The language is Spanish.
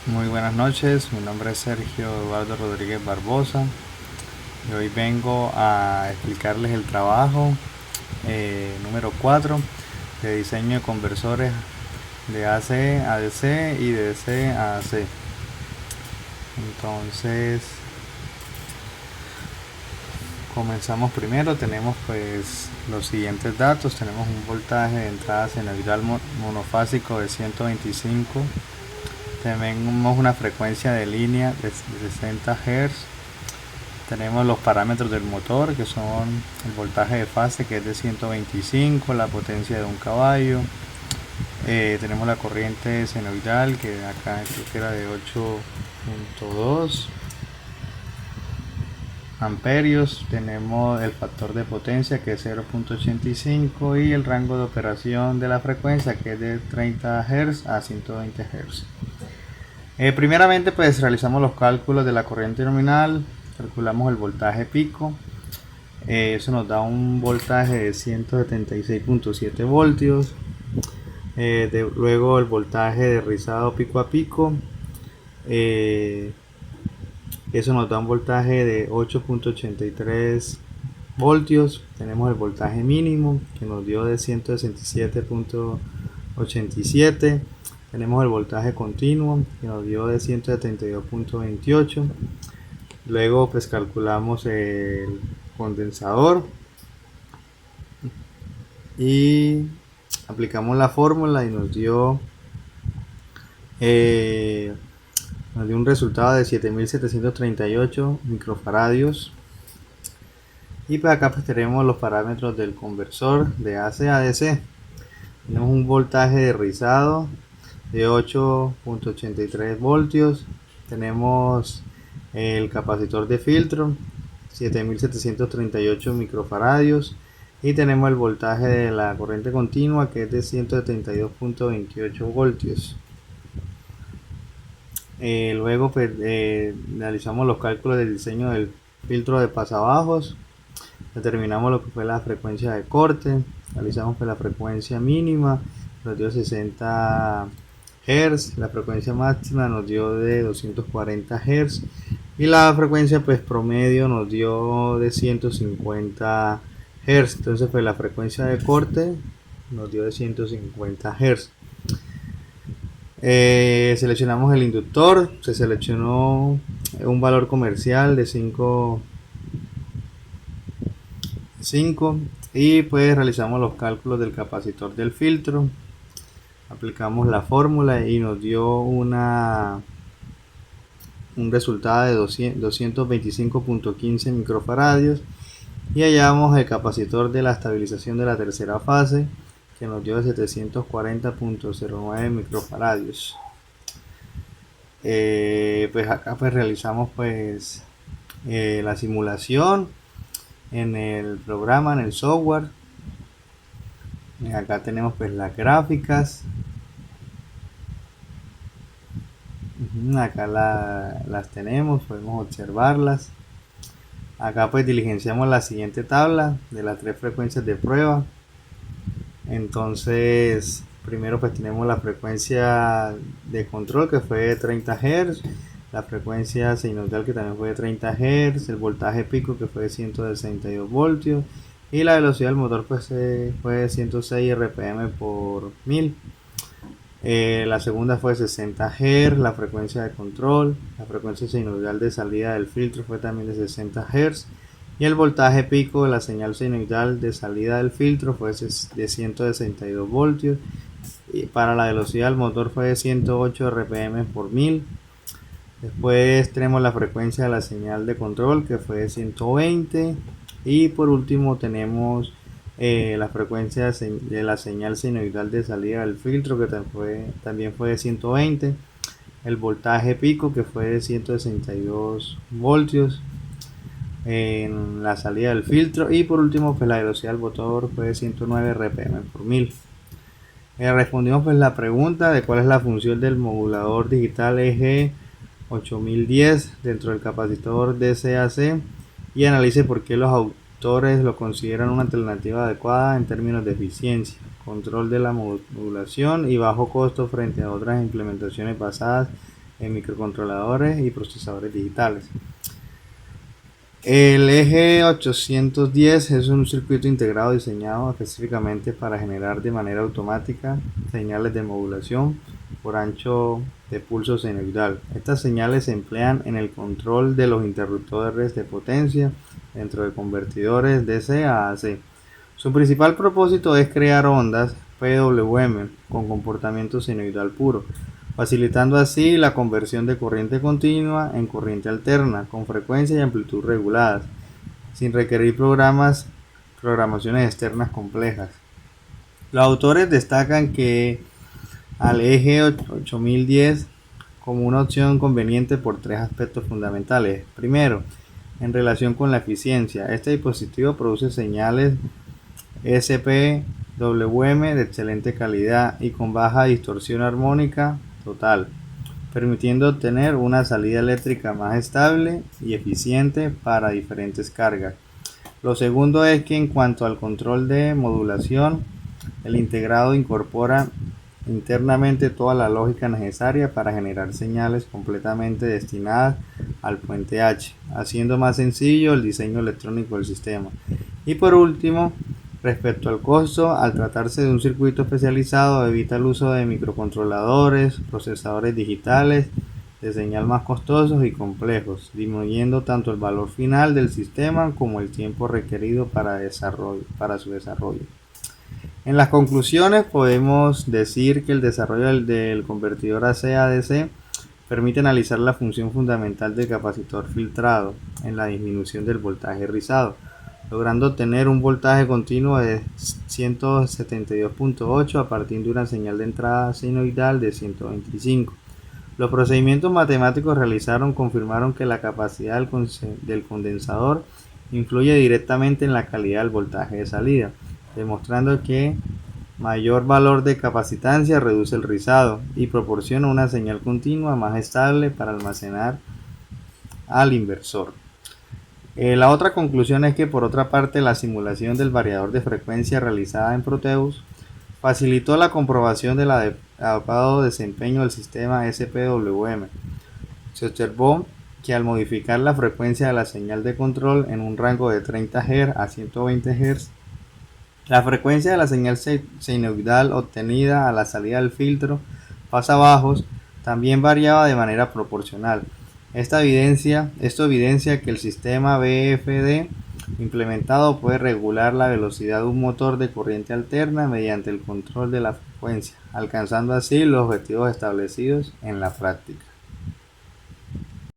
Muy buenas noches, mi nombre es Sergio Eduardo Rodríguez Barbosa y hoy vengo a explicarles el trabajo número 4 de diseño de conversores de AC a DC y de DC a AC. Entonces, comenzamos primero. Tenemos pues los siguientes datos. Tenemos un voltaje de entrada senoidal monofásico de 125. Tenemos una frecuencia de línea de 60 Hz. Tenemos los parámetros del motor, que son el voltaje de fase, que es de 125, la potencia de un caballo. Tenemos la corriente senoidal, que acá creo que era de 8.2 amperios. Tenemos el factor de potencia, que es 0.85, y el rango de operación de la frecuencia, que es de 30 Hz a 120 Hz. Primeramente pues realizamos los cálculos de la corriente nominal, calculamos el voltaje pico. Eso nos da un voltaje de 176.7 voltios. Luego el voltaje de rizado pico a pico. Eso nos da un voltaje de 8.83 voltios. Tenemos el voltaje mínimo, que nos dio de 167.87. Tenemos el voltaje continuo, que nos dio de 172.28. Luego pues calculamos el condensador y aplicamos la fórmula y nos dio un resultado de 7738 microfaradios. Y pues acá pues tenemos los parámetros del conversor de AC a DC. Tenemos un voltaje de rizado de 8.83 voltios. Tenemos el capacitor de filtro 7738 microfaradios, y tenemos el voltaje de la corriente continua, que es de 172.28 voltios. Luego pues, realizamos los cálculos del diseño del filtro de pasabajos. Determinamos lo que fue la frecuencia de corte. Realizamos pues la frecuencia mínima, nos dio 60 Hz. La frecuencia máxima nos dio de 240 Hz. Y la frecuencia pues promedio nos dio de 150 Hz. Entonces pues la frecuencia de corte nos dio de 150 Hz. Seleccionamos el inductor. Se seleccionó un valor comercial de 5, y pues realizamos los cálculos del capacitor del filtro. Aplicamos la fórmula y nos dio un resultado de 225.15 microfaradios. Y hallamos el capacitor de la estabilización de la tercera fase, que nos dio de 740.09 microfaradios. Pues acá pues realizamos pues la simulación en el programa, en el software. Acá tenemos pues las gráficas. Acá las tenemos, podemos observarlas. Acá pues diligenciamos la siguiente tabla de las 3 frecuencias de prueba. Entonces primero pues tenemos la frecuencia de control, que fue de 30 Hz, la frecuencia sinusoidal, que también fue de 30 Hz, el voltaje pico, que fue de 162 voltios, y la velocidad del motor pues fue de 106 rpm por 1000. La segunda fue 60 Hz, la frecuencia de control. La frecuencia sinusoidal de salida del filtro fue también de 60 Hz. Y el voltaje pico de la señal sinusoidal de salida del filtro fue de 162 voltios. Y para la velocidad del motor fue de 108 rpm por 1000. Después tenemos la frecuencia de la señal de control, que fue de 120. Y por último tenemos la frecuencia de la señal sinusoidal de salida del filtro, que también fue de 120. El voltaje pico, que fue de 162 voltios en la salida del filtro. Y por último pues la velocidad del motor fue de 109 rpm por 1000. Respondimos pues la pregunta de cuál es la función del modulador digital EG8010 dentro del capacitor DCAC, y analice por qué los autores lo consideran una alternativa adecuada en términos de eficiencia, control de la modulación y bajo costo frente a otras implementaciones basadas en microcontroladores y procesadores digitales. El eje 810 es un circuito integrado diseñado específicamente para generar de manera automática señales de modulación por ancho de pulso senoidal. Estas señales se emplean en el control de los interruptores de potencia dentro de convertidores DC a AC. Su principal propósito es crear ondas PWM con comportamiento senoidal puro, facilitando así la conversión de corriente continua en corriente alterna con frecuencia y amplitud reguladas, sin requerir programaciones externas complejas. Los autores destacan que al eje 8010 como una opción conveniente por tres aspectos fundamentales. Primero, en relación con la eficiencia, este dispositivo produce señales SPWM de excelente calidad y con baja distorsión armónica total, permitiendo obtener una salida eléctrica más estable y eficiente para diferentes cargas. Lo segundo es que en cuanto al control de modulación, el integrado incorpora internamente toda la lógica necesaria para generar señales completamente destinadas al puente H, haciendo más sencillo el diseño electrónico del sistema. Y por último, respecto al costo, al tratarse de un circuito especializado, evita el uso de microcontroladores, procesadores digitales de señal más costosos y complejos, disminuyendo tanto el valor final del sistema como el tiempo requerido para su desarrollo. En las conclusiones podemos decir que el desarrollo del convertidor AC-DC permite analizar la función fundamental del capacitor filtrado en la disminución del voltaje rizado, logrando obtener un voltaje continuo de 172.8 a partir de una señal de entrada senoidal de 125. Los procedimientos matemáticos realizaron confirmaron que la capacidad del condensador influye directamente en la calidad del voltaje de salida, demostrando que mayor valor de capacitancia reduce el rizado y proporciona una señal continua más estable para almacenar al inversor. La otra conclusión es que por otra parte la simulación del variador de frecuencia realizada en Proteus facilitó la comprobación del adecuado desempeño del sistema SPWM. Se observó que al modificar la frecuencia de la señal de control en un rango de 30 Hz a 120 Hz, la frecuencia de la señal senoidal obtenida a la salida del filtro pasabajos también variaba de manera proporcional. Esto evidencia que el sistema BFD implementado puede regular la velocidad de un motor de corriente alterna mediante el control de la frecuencia, alcanzando así los objetivos establecidos en la práctica.